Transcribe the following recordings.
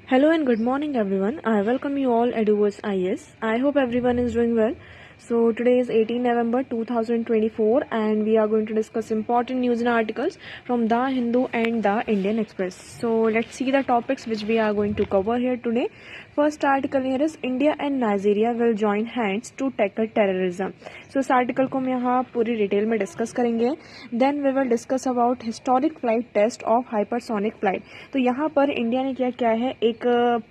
Hello and good morning everyone. I welcome you all at Eduvers IS. I hope everyone is doing well. So today is 18 November 2024 and we are going to discuss important news and articles from The Hindu and The Indian Express. So let's see the topics which we are going to cover here today. First article here is India and Nigeria will join hands to tackle terrorism. So इस article को हम यहाँ पूरी detail में discuss करेंगे. Then we will discuss about historic flight test of hypersonic flight. तो यहाँ पर इंडिया ने क्या किया है, एक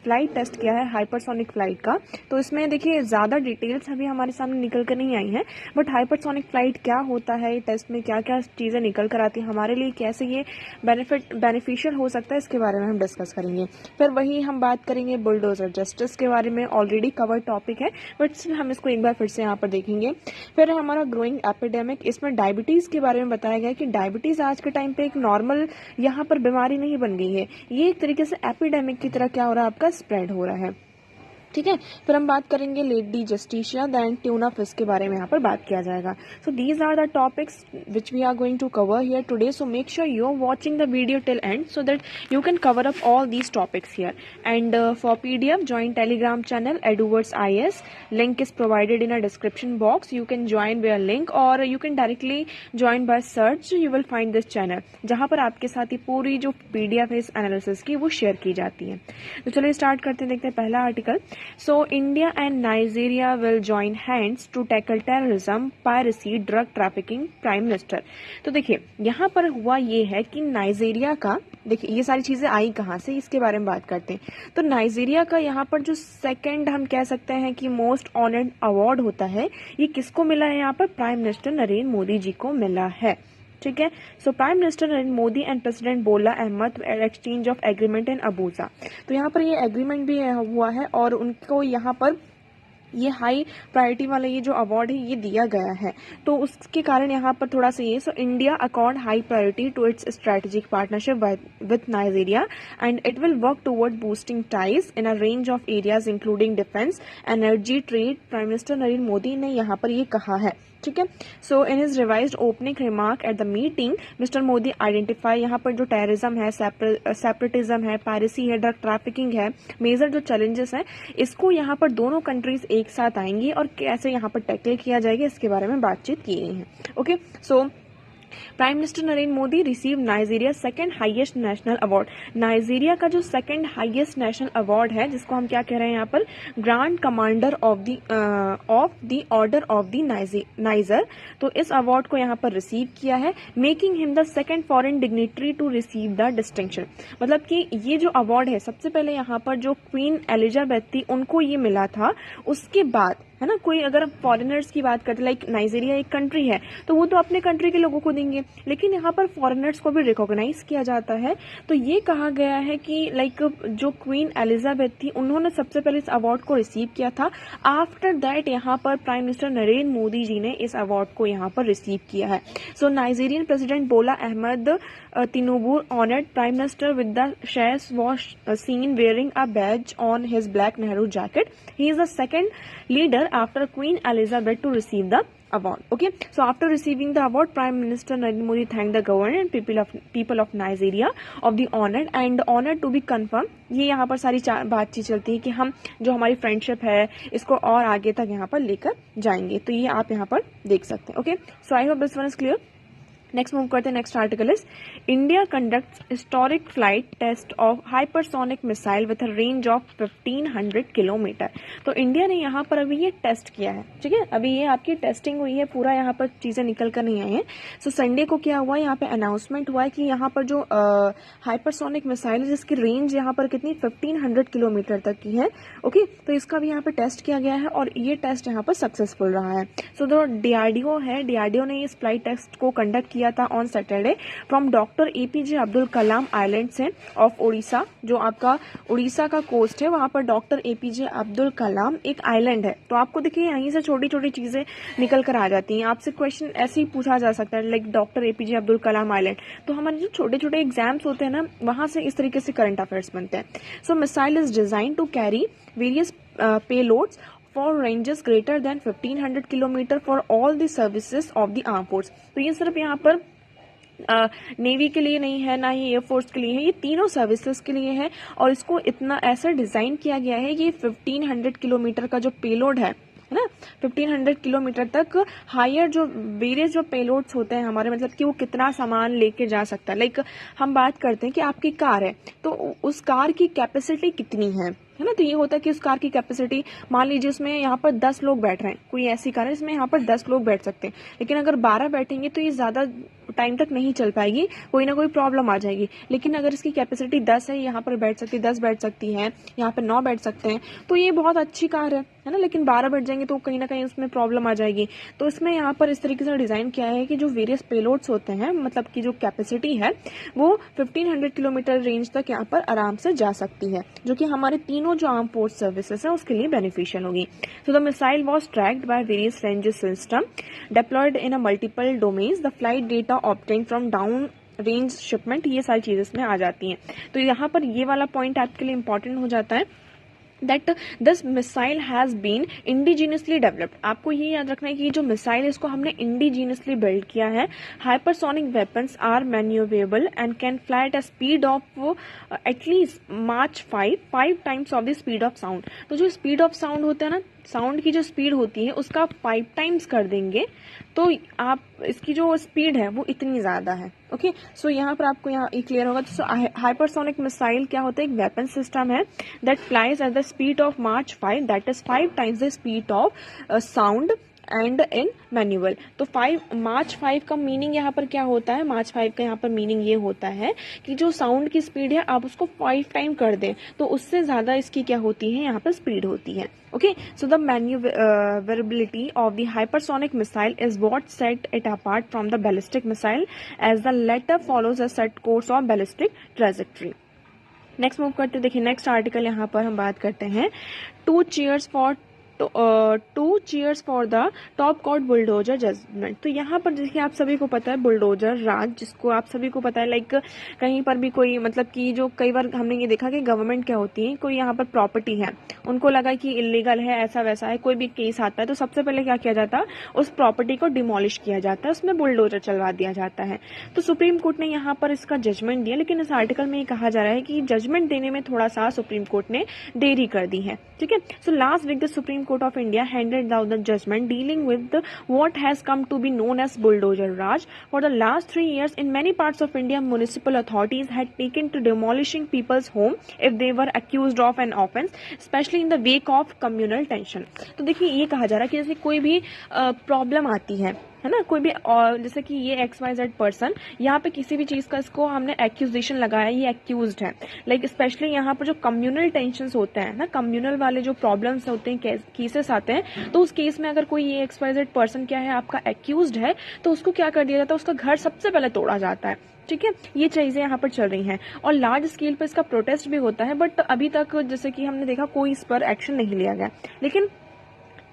फ्लाइट टेस्ट किया है हाइपरसोनिक फ्लाइट का. तो इसमें देखिए ज़्यादा डिटेल्स अभी हमारे सामने निकल कर नहीं आई हैं, बट हाइपरसोनिक फ्लाइट क्या होता है, टेस्ट में क्या क्या चीज़ें निकल कर आती हैं, हमारे लिए कैसे ये बेनिफिशियल हो सकता है, इसके बारे में हम डिस्कस करेंगे. फिर वही हम बात करेंगे बुलडोजर जस्टिस के बारे में. ऑलरेडी कवर टॉपिक है बट हम इसको एक बार फिर से यहाँ पर देखेंगे. फिर हमारा ग्रोइंग एपिडेमिक, इसमें डायबिटीज़ के बारे में बताया गया कि डायबिटीज़ आज के टाइम पे एक नॉर्मल यहाँ पर बीमारी नहीं बन गई है, ये एक तरीके से एपिडेमिक की तरह क्या हो रहा है, आपका स्प्रेड हो रहा है. ठीक है. फिर हम बात करेंगे lady Justitia then tuna fish के बारे में यहाँ पर बात किया जाएगा. So these are the topics which we are going to cover here today. So make sure you are watching the video till end so that you can cover up all these topics here. And for PDF join Telegram channel Eduvers IS. Link is provided in a description box. You can join via link or you can directly join by search. You will find this channel जहाँ पर आपके साथ ही पूरी जो PDF है इस analysis की वो शेयर की जाती है. तो चलिए स्टार्ट करते हैं, देखते हैं पहला article. So India and Nigeria will join hands to tackle terrorism, piracy, drug trafficking, Prime Minister. तो देखिए यहाँ पर हुआ ये है कि नाइजीरिया का, देखिए ये सारी चीजें आई कहाँ से, इसके बारे में बात करते हैं. तो नाइजीरिया का यहाँ पर जो सेकंड हम कह सकते हैं कि मोस्ट ऑनर्ड अवार्ड होता है, ये किसको मिला है, यहाँ पर प्राइम मिनिस्टर नरेंद्र मोदी जी को मिला है. ठीक है. So prime minister Narendra Modi and president Bola Ahmed exchange of agreement in Abuja. तो यहाँ पर ये एग्रीमेंट भी हुआ है और उनको यहाँ पर ये हाई प्रायोरिटी वाला ये जो अवार्ड है ये दिया गया है. तो उसके कारण यहाँ पर थोड़ा सा ये, so India accord high priority to its strategic partnership with Nigeria and it will work toward boosting ties in a range of areas including defence, energy, trade. Prime minister Narendra Modi ने यहाँ पर ये कहा है. ठीक है. So in his revised opening remark at the meeting mister Modi identify यहाँ पर जो टेररिज्म है, सेपरेटिज्म है, पायरेसी है, ड्रग ट्रैफिकिंग है, मेजर जो चैलेंजेस हैं, इसको यहाँ पर दोनों कंट्रीज एक साथ आएंगी और कैसे यहाँ पर टैकल किया जाएगा इसके बारे में बातचीत की गई है. ओके. सो prime minister Narendra Modi receive Nigeria second highest national award. Nigeria का जो सेकंड हाईएस्ट नेशनल अवार्ड है, जिसको हम क्या कह रहे हैं यहाँ पर, grand commander of the order of the Niger. तो इस अवार्ड को यहाँ पर रिसीव किया है, making him the second foreign dignitary to receive the distinction. मतलब कि ये जो अवार्ड है, सबसे पहले यहाँ पर जो क्वीन एलिजाबेथ थी उनको ये मिला था, उसके बाद है ना, कोई अगर फॉरेनर्स की बात करते, लाइक नाइजीरिया एक कंट्री है तो वो तो अपने कंट्री के लोगों को देंगे, लेकिन यहाँ पर फॉरेनर्स को भी रिकॉग्नाइज किया जाता है. तो ये कहा गया है कि लाइक जो क्वीन एलिजाबेथ थी उन्होंने सबसे पहले इस अवार्ड को रिसीव किया था. आफ्टर दैट यहाँ पर प्राइम मिनिस्टर नरेंद्र मोदी जी ने इस अवार्ड को यहाँ पर रिसीव किया है. सो Nigerian president Bola Ahmed Tinubu honoured prime minister with the shares was seen wearing a badge on his black Nehru jacket. He is the second leader after Queen Elizabeth to receive the award. Okay, so after receiving the award, Prime Minister Narendra Modi thanked the government and people of Nigeria of the honored and honored to be confirmed. ये यहाँ पर सारी बातचीत चलती है कि हम जो हमारी फ्रेंडशिप है इसको और आगे तक यहाँ पर लेकर जाएंगे. तो ये आप यहाँ पर देख सकते हैं. Okay. So I hope this one is clear. Next move करते हैं. Next article is India conducts historic flight test of hypersonic missile with a range of 1500 kilometre. तो इंडिया ने यहाँ पर अभी ये टेस्ट किया है. ठीक है. अभी ये आपकी टेस्टिंग हुई है, पूरा यहाँ पर चीजें निकल कर नहीं आई हैं. सो संडे को क्या हुआ, यहाँ पे अनाउंसमेंट हुआ है कि यहाँ पर जो हाइपरसोनिक मिसाइल है जिसकी रेंज यहाँ पर कितनी 1500 किलोमीटर तक की है. ओके. तो इसका भी यहाँ पे टेस्ट किया गया है और ये टेस्ट यहाँ पर सक्सेसफुल रहा है. सो जो DRDO है, DRDO ने इस फ्लाइट टेस्ट को कंडक्ट किया था on Saturday from doctor APJ Abdul Kalam island से ऑफ उड़ीसा. जो आपका उड़ीसा का कोस्ट है वहां पर डॉक्टर APJ अब्दुल कलाम एक आइलैंड है. तो आपको देखिए यहीं से छोटी छोटी चीजें निकल कर आ जाती हैं. आपसे क्वेश्चन ऐसे ही पूछा जा सकता है like doctor APJ Abdul Kalam island. तो हमारे जो छोटे छोटे एग्जाम्स होते हैं ना, वहां से इस तरीके से करंट अफेयर्स बनते हैं. So missile is design to carry various payloads for ranges greater than 1500 kilometre for all the services of the armed force. तो ये सिर्फ यहाँ पर नेवी के लिए नहीं है, ना ही एयरफोर्स के लिए है, ये तीनों सर्विसेज के लिए है। और इसको इतना ऐसा डिजाइन किया गया है कि 1500 किलोमीटर का जो पेलोड है ना, 1500 किलोमीटर तक हायर जो वेरियस जो पेलोड्स होते हैं हमारे, मतलब कि वो कितना सामान लेके जा सकता है। लाइक हम बात करते हैं कि आपकी कार है तो उस कार की कैपेसिटी कितनी है ना। तो ये होता है कि उस कार की कैपेसिटी, मान लीजिए उसमें यहाँ पर 10 लोग बैठ रहे हैं, कोई ऐसी कार है इसमें यहाँ पर 10 लोग बैठ सकते हैं, लेकिन अगर 12 बैठेंगे तो ये ज्यादा टाइम तक नहीं चल पाएगी, कोई ना कोई प्रॉब्लम आ जाएगी। लेकिन अगर इसकी कैपेसिटी 10 है, यहाँ पर बैठ सकती है 10 बैठ सकती है, यहाँ पर 9 बैठ सकते हैं, तो ये बहुत अच्छी कार है ना। लेकिन 12 बैठ जाएंगे तो कहीं ना कहीं उसमें प्रॉब्लम आ जाएगी। तो इसमें यहाँ पर इस तरीके से डिजाइन किया है कि जो वेरियस पेलोड्स होते हैं, मतलब कि जो कैपेसिटी है वो 1500 किलोमीटर रेंज तक यहाँ पर आराम से जा सकती है, जो कि हमारे तीनों जो आर्म फोर्स सर्विसेज है उसके लिए बेनिफिशियल होगी। So the missile was tracked by various range system deployed in a multiple domains, the flight data obtained from down range shipment, ये सारी चीजें इसमें आ जाती हैं। तो यहाँ पर ये वाला पॉइंट आपके लिए इंपॉर्टेंट हो जाता है that this missile has been indigenously developed। आपको ये याद रखना है कि जो मिसाइल है इसको हमने indigenously बिल्ड किया है। hypersonic weapons are maneuverable and can fly at a speed of at least Mach 5 times of the speed of sound। तो जो स्पीड ऑफ साउंड होता है ना, साउंड की जो स्पीड होती है उसका 5 टाइम्स कर देंगे तो आप इसकी जो स्पीड है वो इतनी ज्यादा है। ओके, सो यहाँ पर आपको यहाँ क्लियर होगा। तो हाइपरसोनिक मिसाइल क्या होता है, एक वेपन सिस्टम है that flies at the speed of March 5, that is 5 times the speed of sound and in manual. तो मार्च 5 का मीनिंग यहाँ पर क्या होता है, मार्च 5 का यहाँ पर मीनिंग ये होता है कि जो साउंड की स्पीड है आप उसको 5 टाइम कर दें तो उससे ज्यादा इसकी क्या होती है, यहाँ पर स्पीड होती है। Okay, so the manoeuvrability of the hypersonic missile is what set it apart from the ballistic missile as the latter follows a set course of ballistic trajectory. Next move करते, देखिए नेक्स्ट आर्टिकल यहाँ पर हम बात करते हैं two cheers for the top court bulldozer judgment. तो यहाँ पर देखिए आप सभी को पता है बुलडोजर राज, जिसको आप सभी को पता है, लाइक कहीं पर भी कोई, मतलब कि जो कई बार हमने ये देखा कि गवर्नमेंट क्या होती है, कोई यहाँ पर प्रॉपर्टी है, उनको लगा कि इलीगल है, ऐसा वैसा है, कोई भी केस आता है तो सबसे पहले क्या किया जाता है, उस प्रॉपर्टी को डिमोलिश किया जाता है, उसमें बुलडोजर चलवा दिया जाता है। तो सुप्रीम कोर्ट ने यहाँ पर इसका जजमेंट दिया, लेकिन इस आर्टिकल में ये कहा जा रहा है कि जजमेंट देने में थोड़ा सा सुप्रीम कोर्ट ने देरी कर दी है। ठीक है, so last week the supreme court of India handed down the judgment dealing with what has come to be known as bulldozer raj. For the last 3 years in many parts of India, municipal authorities had taken to demolishing people's home if they were accused of an offence, especially in the wake of communal tension। तो देखिए ये कहा जा रहा है कि जैसे कोई भी प्रॉब्लम आती है ना, कोई भी जैसे कि ये XYZ पर्सन यहाँ पे किसी भी चीज का इसको हमने एक्यूजेशन लगाया, ये एक्यूज्ड है, लाइक स्पेशली यहाँ पर जो कम्युनल टेंशंस होते हैं ना, कम्युनल वाले जो प्रॉब्लम्स होते हैं, केसेस आते हैं, तो उस केस में अगर कोई ये XYZ पर्सन क्या है आपका एक्यूज्ड है तो उसको क्या कर दिया जाता है, उसका घर सबसे पहले तोड़ा जाता है। ठीक है, ये चीजें यहाँ पर चल रही हैं और लार्ज स्केल पर इसका प्रोटेस्ट भी होता है, बट अभी तक जैसे कि हमने देखा कोई इस पर एक्शन नहीं लिया गया। लेकिन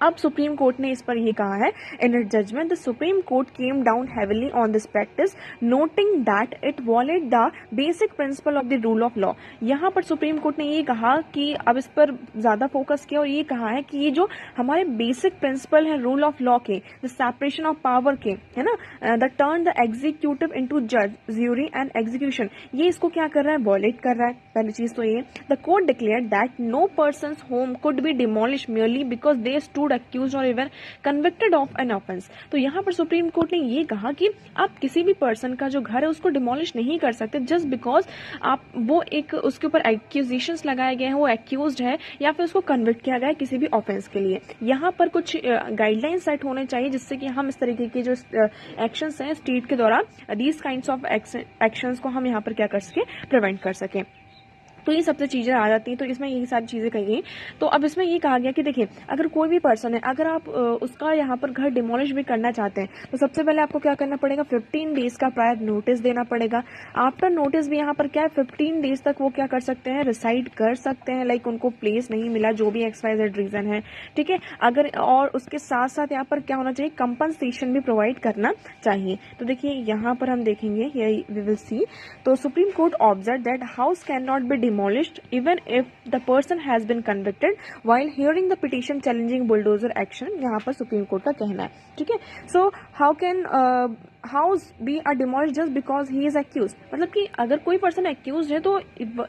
अब सुप्रीम कोर्ट ने इस पर यह कहा है, in it judgment the supreme court came down heavily on this practice noting that it violated the basic principle of the rule of law. यहाँ पर सुप्रीम कोर्ट ने ये कहा कि अब इस पर ज्यादा फोकस किया और ये कहा है कि ये जो हमारे बेसिक प्रिंसिपल है रूल ऑफ लॉ के, द सेपरेशन ऑफ पावर के, है ना, the turn the executive into जज, ज्यूरी एंड एग्जीक्यूशन, ये इसको क्या कर रहा है, वॉलेट कर रहा है। पहली चीज तो ये, the court declare that no person home could be demolish merely because they stood accused or even convicted of an offense। तो यहाँ पर सुप्रीम कोर्ट ने ये कहा कि आप किसी भी पर्सन का जो घर है उसको डिमोलिश नहीं कर सकते जस्ट बिकॉज आप वो एक उसके ऊपर एक्यूजेशंस लगाए गए हैं, वो एक्यूज्ड है या फिर उसको कन्विक्ट किया गया है किसी भी ऑफेंस के लिए। यहाँ पर कुछ गाइडलाइन सेट होने चाहिए जिससे कि हम इस तरीके के जो एक्शंस हैं स्टेट के द्वारा, दीज काइंड्स ऑफ एक्शंस को हम यहाँ पर क्या कर सके, प्रिवेंट कर सके। तो ये सबसे चीजें आ जाती हैं, तो इसमें यही सारी चीजें कही गई। तो अब इसमें ये कहा गया कि देखिए अगर कोई भी पर्सन है, अगर आप उसका यहाँ पर घर डिमोलिश भी करना चाहते हैं तो सबसे पहले आपको क्या करना पड़ेगा, 15 डेज का प्रायर नोटिस देना पड़ेगा। आफ्टर नोटिस भी यहाँ पर क्या है, 15 डेज तक वो क्या कर सकते हैं, रिसाइड कर सकते हैं, लाइक उनको प्लेस नहीं मिला, जो भी XYZ रीजन है। ठीक है, अगर और उसके साथ साथ यहाँ पर क्या होना चाहिए, कंपनसेशन भी प्रोवाइड करना चाहिए। तो देखिए यहाँ पर हम देखेंगे, वी विल सी, तो supreme court observe that house can not be demolished even if the person has been convicted while hearing the petition challenging bulldozer action, यहाँ पर सुप्रीम कोर्ट का कहना है। ठीक है, so how can house be a demolish just because he is accuse, मतलब कि अगर कोई पर्सन एक्यूज है तो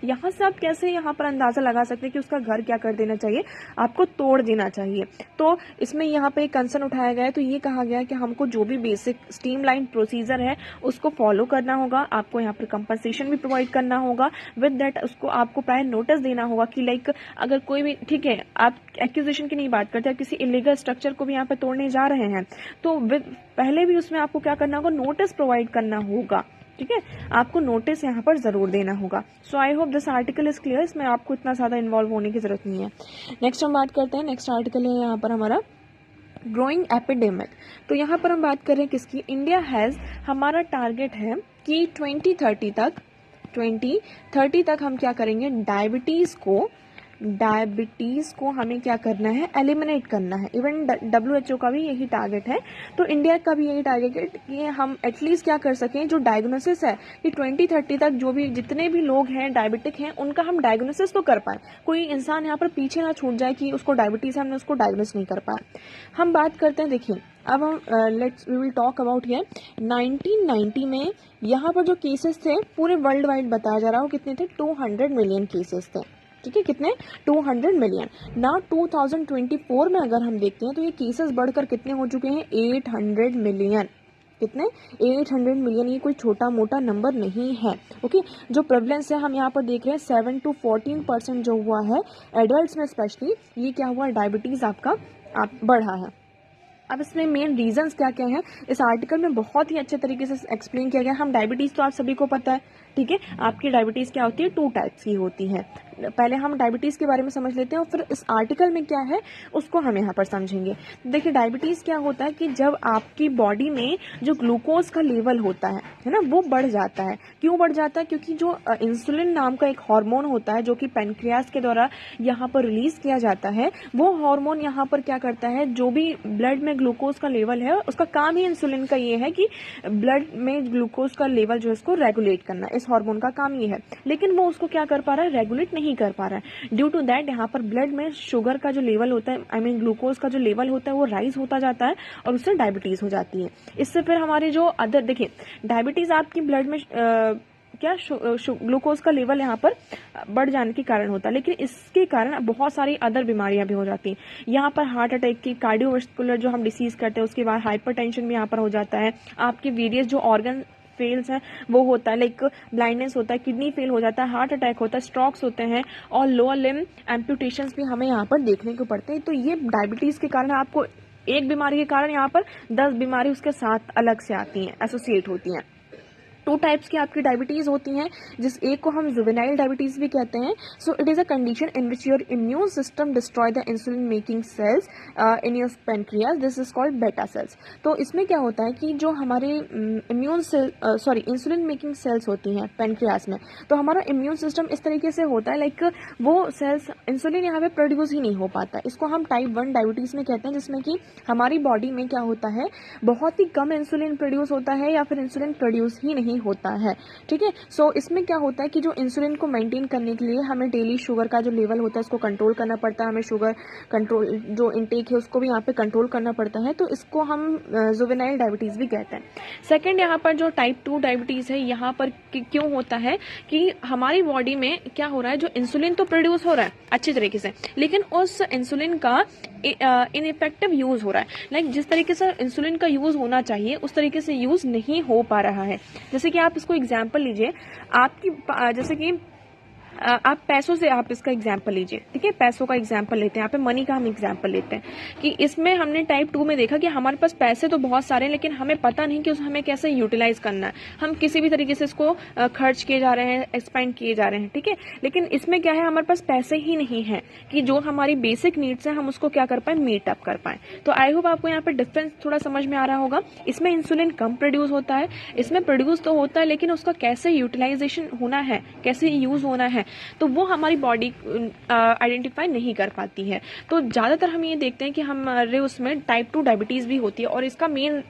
यहाँ से आप कैसे यहाँ पर अंदाजा लगा सकते हैं कि उसका घर क्या कर देना चाहिए, आपको तोड़ देना चाहिए। तो इसमें यहाँ पे एक कंसर्न उठाया गया है, तो ये कहा गया कि हमको जो भी बेसिक स्ट्रीमलाइन प्रोसीजर है उसको फॉलो करना होगा, आपको यहाँ पर कंपनसेशन भी प्रोवाइड करना होगा, विद दैट उसको आपको प्रायर नोटिस देना होगा कि लाइक अगर कोई भी, ठीक है आप एक्यूजेशन की नहीं बात करते, आप किसी इलीगल स्ट्रक्चर को भी यहाँ पे तोड़ने जा रहे हैं तो पहले भी उसमें आपको क्या करना होगा, नोटिस प्रोवाइड करना होगा, ठीक है, आपको नोटिस यहाँ पर जरूर देना होगा। So I hope this article is clear, इसमें आपको इतना ज्यादा इन्वॉल्व होने की जरूरत नहीं है। नेक्स्ट हम बात करते हैं, नेक्स्ट आर्टिकल है यहाँ पर हमारा ग्रोइंग एपिडेमिक। तो यहाँ पर हम बात कर रहे हैं किसकी, इंडिया हैज, हमारा टारगेट है कि 2030 तक हम क्या करेंगे, डायबिटीज को हमें क्या करना है, एलिमिनेट करना है। इवन WHO का भी यही टारगेट है, तो इंडिया का भी यही टारगेट है कि हम एटलीस्ट क्या कर सकें, जो डायग्नोसिस है कि 2030 तक जो भी जितने भी लोग हैं डायबिटिक हैं उनका हम डायग्नोसिस तो कर पाए, कोई इंसान यहाँ पर पीछे ना छूट जाए कि उसको डायबिटीज है हमने उसको डायग्नोस नहीं कर पाया। हम बात करते हैं, देखिए अब हम we will talk about here 1990 में यहाँ पर जो केसेस थे पूरे वर्ल्ड वाइड बताया जा रहा है वो कितने थे, 200 मिलियन केसेस थे, ठीक है, कितने, 200 मिलियन। नाउ 2024 में अगर हम देखते हैं तो ये केसेस बढ़कर कितने हो चुके हैं, 800 मिलियन, कितने, 800 मिलियन, ये कोई छोटा मोटा नंबर नहीं है। ओके, जो प्रेवलेंस है हम यहाँ पर देख रहे हैं 7 to 14% जो हुआ है एडल्ट्स में स्पेशली, ये क्या हुआ, डायबिटीज आपका बढ़ा है। अब इसमें मेन रीजंस क्या क्या हैं, इस आर्टिकल में बहुत ही अच्छे तरीके से एक्सप्लेन किया गया। हम डायबिटीज तो आप सभी को पता है, ठीक है, आपकी डायबिटीज क्या होती है, 2 टाइप्स की होती है। पहले हम डायबिटीज के बारे में समझ लेते हैं और फिर इस आर्टिकल में क्या है उसको हम यहाँ पर समझेंगे। देखिए डायबिटीज क्या होता है कि जब आपकी बॉडी में जो ग्लूकोज का लेवल होता है ना, वो बढ़ जाता है। क्यों बढ़ जाता है, क्योंकि जो इंसुलिन नाम का एक हार्मोन होता है जो कि पेनक्रियास के द्वारा यहाँ पर रिलीज किया जाता है, वो हार्मोन यहाँ पर क्या करता है, जो भी ब्लड में ग्लूकोज का लेवल है उसका काम ही इंसुलिन का ये है कि ब्लड में ग्लूकोज का लेवल जो है इसको रेगुलेट करना, इस हार्मोन का काम ये है। लेकिन वो उसको क्या कर पा रहा है, रेगुलेट नहीं कर पा रहा है। ड्यू टू दैट यहाँ पर ब्लड में शुगर का जो लेवल होता है, आई मीन ग्लूकोज का जो लेवल होता है वो राइज होता जाता है और उससे डायबिटीज हो जाती है। इससे फिर हमारे जो अदर, देखिए डायबिटीज आपकी ब्लड में क्या ग्लूकोज का लेवल यहाँ पर बढ़ जाने के कारण होता है, लेकिन इसके कारण बहुत सारी अदर बीमारियां भी हो जाती हैं। यहाँ पर हार्ट अटैक की, कार्डियोवास्कुलर जो हम डिसीज करते हैं, उसके बाद हाइपरटेंशन भी यहाँ पर हो जाता है। आपके वेरियस जो ऑर्गन फेल्स है वो होता है, लाइक ब्लाइंडनेस होता है, किडनी फेल हो जाता है, हार्ट अटैक होता है, स्ट्रोक्स होते हैं और लोअर लिम्ब एम्पुटेशंस भी हमें यहाँ पर देखने को पड़ते हैं। तो ये डायबिटीज के कारण आपको एक बीमारी के कारण यहाँ पर 10 बीमारी उसके साथ अलग से आती हैं, एसोसिएट होती हैं। 2 टाइप्स की आपकी डायबिटीज होती हैं, जिस एक को हम जुवेनाइल डायबिटीज भी कहते हैं। So it is a condition in which your immune system destroy the insulin making cells in your pancreas, this is called beta cells. तो इसमें क्या होता है कि जो हमारे इंसुलिन मेकिंग सेल्स होती हैं पेनक्रियास में, तो हमारा इम्यून सिस्टम इस तरीके से होता है, लाइक वो सेल्स इंसुलिन यहाँ पे प्रोड्यूस ही नहीं हो पाता। इसको हम टाइप 1 डायबिटीज में कहते हैं, जिसमें कि हमारी बॉडी में क्या होता है, बहुत ही कम इंसुलिन प्रोड्यूस होता है या फिर इंसुलिन प्रोड्यूस ही नहीं होता है, ठीक है। सो इसमें क्या होता है कि जो इंसुलिन को मेंटेन करने के लिए हमें डेली शुगर का जो लेवल होता है उसको कंट्रोल करना पड़ता है, हमें शुगर कंट्रोल जो इनटेक है उसको भी यहाँ पे कंट्रोल करना पड़ता है। तो इसको हम जुवेनाइल डायबिटीज भी कहते हैं। सेकंड, यहाँ पर जो टाइप 2 डायबिटीज है, यहाँ पर क्यों होता है कि हमारी बॉडी में क्या हो रहा है, जो इंसुलिन तो प्रोड्यूस हो रहा है अच्छी तरीके से, लेकिन उस इंसुलिन का इनइफेक्टिव यूज हो रहा है। लाइक जिस तरीके से इंसुलिन का यूज होना चाहिए उस तरीके से यूज नहीं हो पा रहा है। जैसे कि आप इसको एग्जाम्पल लीजिए, आपकी जैसे कि आप पैसों से आप इसका एग्जाम्पल लीजिए, ठीक है, पैसों का एग्जाम्पल लेते हैं, यहाँ पे मनी का हम एग्जाम्पल लेते हैं कि इसमें हमने टाइप 2 में देखा कि हमारे पास पैसे तो बहुत सारे हैं लेकिन हमें पता नहीं कि उसे हमें कैसे यूटिलाइज करना है, हम किसी भी तरीके से इसको खर्च किए जा रहे हैं, एक्सपेंड किए जा रहे हैं, ठीक है। लेकिन इसमें क्या है, हमारे पास पैसे ही नहीं है कि जो हमारी बेसिक नीड्स है हम उसको क्या कर पाए, मीट अप कर पाए। तो आई होप आपको यहाँ पे डिफरेंस थोड़ा समझ में आ रहा होगा। इसमें इंसुलिन कम प्रोड्यूस होता है, इसमें प्रोड्यूस तो होता है लेकिन उसका कैसे यूटिलाइजेशन होना है, कैसे यूज होना है, तो वो हमारी बॉडी आइडेंटिफाई नहीं कर पाती है। तो ज़्यादातर हम ये देखते हैं कि हमारे उसमें टाइप 2 डायबिटीज़ भी होती है और इसका मेन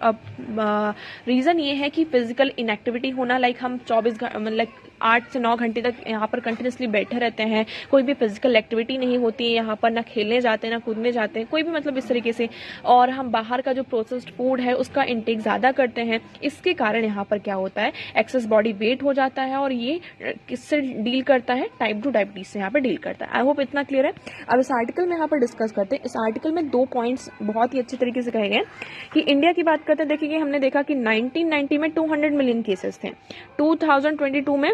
रीज़न ये है कि फिजिकल इनएक्टिविटी होना, लाइक हम 24 घंटे मतलब 8 से 9 घंटे तक यहाँ पर कंटिन्यूसली बैठे रहते हैं, कोई भी फिजिकल एक्टिविटी नहीं होती है यहाँ पर, ना खेलने जाते हैं ना कूदने जाते हैं, कोई भी मतलब इस तरीके से, और हम बाहर का जो प्रोसेस्ड फूड है उसका इंटेक ज़्यादा करते हैं, इसके कारण यहाँ पर क्या होता है, एक्सेस बॉडी वेट हो जाता है, और ये किससे डील करता है, टाइप 2 डायबिटीज से यहाँ पर डील करता है। आई होप इतना क्लियर है। अब इस आर्टिकल में यहाँ पर डिस्कस करते हैं। इस आर्टिकल में 2 पॉइंट्स बहुत ही अच्छी तरीके से कहे गए कि इंडिया की बात करते हैं। देखिए हमने देखा कि 1990 में 200 मिलियन केसेस थे, 2022 में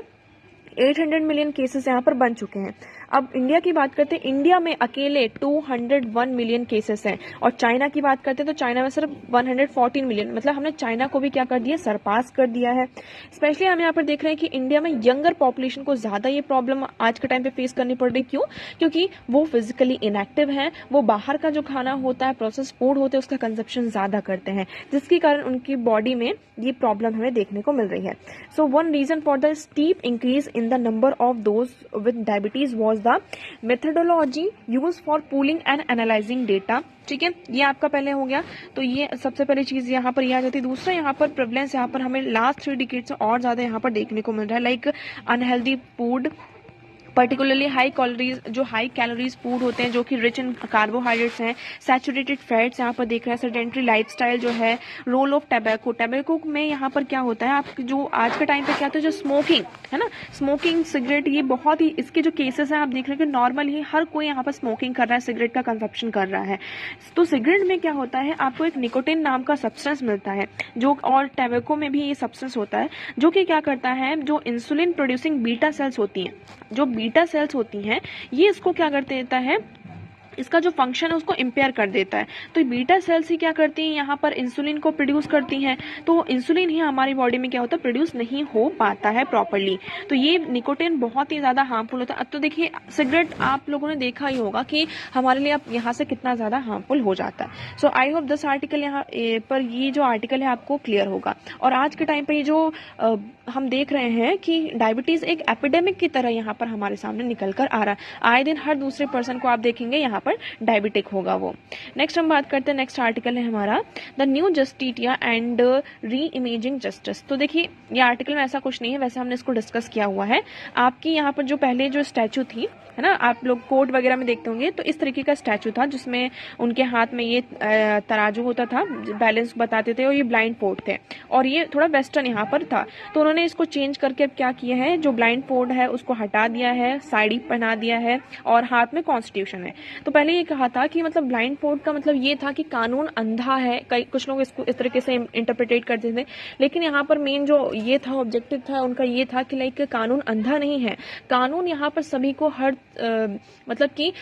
800 मिलियन केसेस यहाँ पर बन चुके हैं। अब इंडिया की बात करते हैं, इंडिया में अकेले 201 मिलियन केसेस हैं, और चाइना की बात करते हैं तो चाइना में सिर्फ 114 मिलियन, मतलब हमने चाइना को भी क्या कर दिया, सरपास कर दिया है। स्पेशली हम यहाँ पर देख रहे हैं कि इंडिया में यंगर पॉपुलेशन को ज़्यादा ये प्रॉब्लम आज के टाइम पे फेस करनी पड़ रही। क्यों? क्योंकि वो फिजिकली इनएक्टिव हैं, वो बाहर का जो खाना होता है, प्रोसेस फूड होते हैं, उसका कंजप्शन ज़्यादा करते हैं, जिसके कारण उनकी बॉडी में ये प्रॉब्लम हमें देखने को मिल रही है। So one reason for the steep increase in the number of those with diabetes was the methodology use for pooling and analysing data. ठीक है, ये आपका पहले हो गया, तो ये सबसे पहली चीज यहाँ पर आ जाती है। दूसरा यहाँ पर प्रेवलेंस यहाँ पर हमें लास्ट 3 डिकेड से और ज्यादा यहाँ पर देखने को मिल रहा है, like unhealthy food, particularly high calories food होते हैं जो कि रिच इन कार्बोहाइड्रेट्स हैं, सैचुरेटेड फैट्स यहाँ पर देख रहे हैं, सेडेंट्री लाइफस्टाइल जो है, रोल ऑफ टैबैको में यहाँ पर क्या होता है, आप जो आज के टाइम पे क्या होता है, जो स्मोकिंग है ना, स्मोकिंग सिगरेट, ये बहुत ही इसके जो केसेस हैं आप देख रहे हैं कि नॉर्मल ही हर कोई यहाँ पर स्मोकिंग कर रहा है, सिगरेट का कंजप्शन कर रहा है। तो सिगरेट में क्या होता है, आपको एक निकोटिन नाम का सब्सटेंस मिलता है, जो और टैबैको में भी ये सब्सटेंस होता है, जो कि क्या करता है, जो इंसुलिन प्रोड्यूसिंग बीटा सेल्स होती हैं, जो बीटा सेल्स होती हैं, ये इसको क्या कर देता है, इसका जो फंक्शन है उसको इम्पेयर कर देता है। तो बीटा सेल्स ही क्या करती हैं, यहाँ पर इंसुलिन को प्रोड्यूस करती हैं, तो इंसुलिन ही हमारी बॉडी में क्या होता है, प्रोड्यूस नहीं हो पाता है प्रॉपर्ली। तो ये निकोटिन बहुत ही ज़्यादा हार्मफुल होता है। अब तो देखिए सिगरेट आप लोगों ने देखा ही होगा कि हमारे लिए अब यहाँ से कितना ज़्यादा हार्मफुल हो जाता है। सो आई होप दिस आर्टिकल यहाँ पर ये जो आर्टिकल है आपको क्लियर होगा। और आज के टाइम पर ये जो हम देख रहे हैं कि डायबिटीज़ एक एपिडेमिक की तरह यहाँ पर हमारे सामने निकल कर आ रहा है। आए दिन हर दूसरे पर्सन को आप देखेंगे यहाँ पर डायबिटिक होगा वो। नेक्स्ट हम बात करते हैं, नेक्स्ट आर्टिकल है हमारा the new जस्टिटिया and re imaging justice. तो देखिए ये आर्टिकल में ऐसा कुछ नहीं है, वैसे हमने इसको डिस्कस किया हुआ है। आपकी यहाँ पर जो पहले जो स्टैचू थी है ना, आप लोग कोर्ट वगैरह में देखते होंगे, तो इस तरीके का स्टैचू था जिसमें उनके हाथ में ये तराजू होता था, बैलेंस बताते थे, और ये ब्लाइंड फोर्ड थे, और ये थोड़ा वेस्टर्न यहाँ पर था। तो उन्होंने इसको चेंज करके अब क्या किया है, जो ब्लाइंड फोर्ड है उसको हटा दिया है, साड़ी पहना दिया है, और हाथ में कॉन्स्टिट्यूशन है। तो पहले ये कहा था कि मतलब ब्लाइंड फोर्ड का मतलब ये था कि कानून अंधा है, कई कुछ लोग इसको इस तरीके से इंटरप्रिटेट करते थे, लेकिन यहाँ पर मेन जो ये था ऑब्जेक्टिव था उनका ये था कि लाइक कानून अंधा नहीं है, कानून यहाँ पर सभी को हर मतलब कि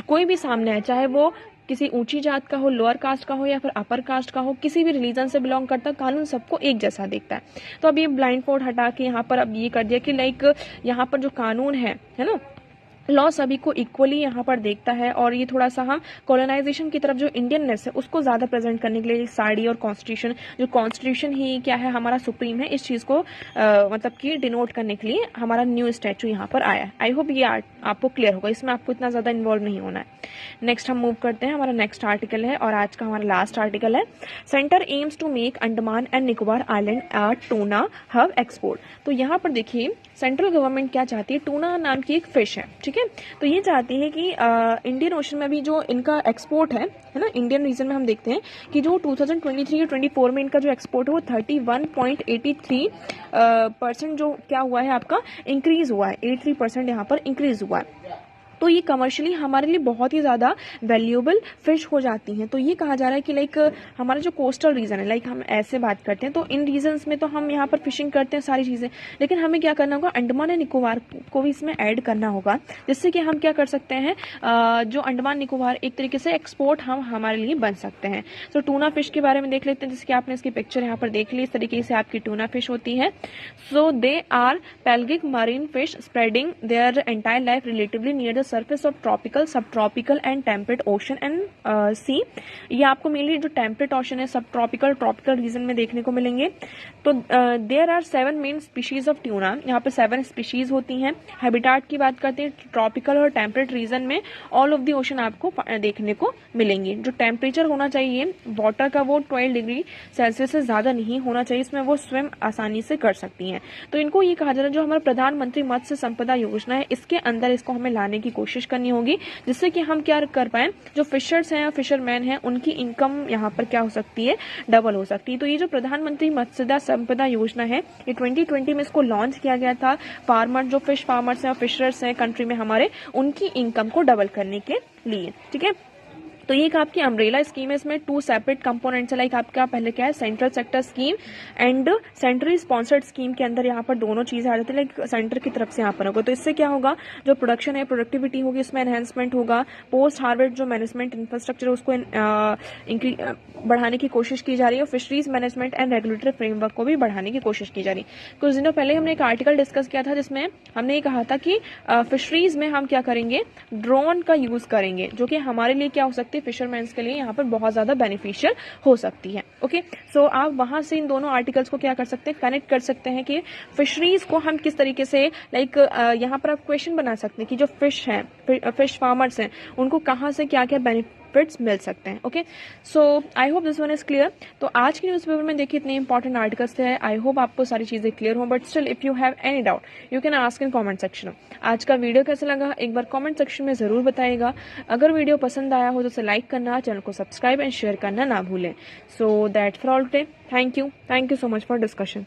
कोई भी सामने है, चाहे वो किसी ऊंची जात का हो, लोअर कास्ट का हो, या फिर अपर कास्ट का हो, किसी भी रिलीजन से बिलोंग करता है, कानून सबको एक जैसा देखता है। तो अब ये ब्लाइंड फोर्ड हटा के यहाँ पर अब ये कर दिया कि लाइक यहाँ पर जो कानून है ना, लॉ सभी को इक्वली यहाँ पर देखता है। और ये थोड़ा सा हम कॉलोनाइजेशन की तरफ जो इंडियननेस है उसको ज़्यादा प्रेजेंट करने के लिए साड़ी और कॉन्स्टिट्यूशन, जो कॉन्स्टिट्यूशन ही क्या है हमारा सुप्रीम है, इस चीज़ को मतलब कि डिनोट करने के लिए हमारा न्यू स्टैचू यहाँ पर आया है। आई होप ये आपको क्लियर होगा, इसमें आपको इतना ज़्यादा इन्वॉल्व नहीं होना है। नेक्स्ट हम मूव करते हैं, हमारा नेक्स्ट आर्टिकल है और आज का हमारा लास्ट आर्टिकल है, centre aims to make Andaman and Nicobar island a tuna hub export. तो यहाँ पर देखिए सेंट्रल गवर्नमेंट क्या चाहती है, टूना नाम की एक फिश है, ठीक है, तो ये चाहती है कि इंडियन ओशन में भी जो इनका एक्सपोर्ट है ना, इंडियन रीजन में हम देखते हैं कि जो 2023 या 24 में इनका जो एक्सपोर्ट है वो 31.83% जो क्या हुआ है आपका इंक्रीज हुआ है, 83% यहाँ पर इंक्रीज हुआ है। तो ये कमर्शियली हमारे लिए बहुत ही ज़्यादा वैल्यूएबल फिश हो जाती हैं। तो ये कहा जा रहा है कि लाइक हमारा जो कोस्टल रीजन है, लाइक हम ऐसे बात करते हैं तो इन रीजन्स में तो हम यहाँ पर फिशिंग करते हैं सारी चीज़ें, लेकिन हमें क्या करना होगा, अंडमान एंड निकोबार को भी इसमें ऐड करना होगा, जिससे कि हम क्या कर सकते हैं, जो अंडमान निकोबार एक तरीके से एक्सपोर्ट हम हमारे लिए बन सकते हैं। तो टूना फिश के बारे में देख लेते हैं, जैसे कि आपने इसकी पिक्चर यहाँ पर देख ली, इस तरीके से आपकी टूना फिश होती है। So they are pelagic marine fish spreading their entire life relatively near the surface of tropical, sub tropical and temperate ocean and sea. ये आपको मेनली जो टेम्परेट ओशन है, सब ट्रॉपिकल, ट्रॉपिकल रीजन में देखने को मिलेंगे। तो there are 7 main species of tuna, यहाँ पे 7 स्पीशीज होती हैं। हैबिटाट की बात करते हैं, ट्रॉपिकल और टेम्परेट रीजन में ऑल ऑफ द ओशन आपको देखने को मिलेंगे। जो टेम्परेचर होना चाहिए वाटर का वो 12 डिग्री सेल्सियस से ज्यादा नहीं होना चाहिए, इसमें वो स्विम आसानी से कर सकती हैं। तो इनको ये कहा जाता है, जो हमारा प्रधानमंत्री मत्स्य संपदा योजना है, इसके अंदर इसको हमें लाने की कोशिश करनी होगी, जिससे कि हम क्या कर पाए, जो फिशर्स हैं, फिशरमैन हैं, उनकी इनकम यहाँ पर क्या हो सकती है, डबल हो सकती है। तो ये जो प्रधानमंत्री मत्स्य संपदा योजना है, ये 2020 में इसको लॉन्च किया गया था। फार्मर, जो फिश फार्मर्स हैं और फिशर्स हैं कंट्री में हमारे, उनकी इनकम को डबल करने के लिए। ठीक है, तो ये एक आपकी अम्ब्रेला स्कीम है। इसमें 2 सेपरेट कंपोनेंट्स है, लाइक आपका पहले क्या है, central sector scheme and centrally sponsored scheme के अंदर यहाँ पर दोनों चीजें आ जाती है, लाइक सेंटर की तरफ से यहाँ पर होगा। तो इससे क्या होगा, जो प्रोडक्शन है, प्रोडक्टिविटी होगी, इसमें एनहेंसमेंट होगा। पोस्ट हार्वेस्ट जो मैनेजमेंट इंफ्रास्ट्रक्चर उसको बढ़ाने की कोशिश की जा रही है, और fisheries management and regulatory framework को भी बढ़ाने की कोशिश की जा रही है। कुछ दिनों पहले हमने एक आर्टिकल डिस्कस किया था, जिसमें हमने ये कहा था कि फिशरीज में हम क्या करेंगे, ड्रोन का यूज करेंगे, जो कि हमारे लिए क्या हो सकती है, फिशरमैन्स के लिए यहाँ पर बहुत ज्यादा बेनिफिशियल हो सकती है। ओके, सो आप वहां से इन दोनों आर्टिकल्स को क्या कर सकते हैं, कनेक्ट कर सकते हैं कि फिशरीज को हम किस तरीके से, लाइक यहाँ पर आप क्वेश्चन बना सकते हैं कि जो फिश हैं, फिश फार्मर्स हैं, उनको कहाँ से क्या क्या बेनिफिट्स मिल सकते हैं। Okay, so I hope this one is clear. तो आज की न्यूज़पेपर में देखिए इतने इंपॉर्टेंट आर्टिकल्स थे। आई होप आपको सारी चीजें क्लियर हो, but still if you have any doubt you can ask in comment section. आज का वीडियो कैसा लगा एक बार कमेंट सेक्शन में जरूर बताइएगा। अगर वीडियो पसंद आया हो तो उसे लाइक करना, चैनल को सब्सक्राइब एंड शेयर करना ना भूलें। So that for all today, thank you so much for discussion.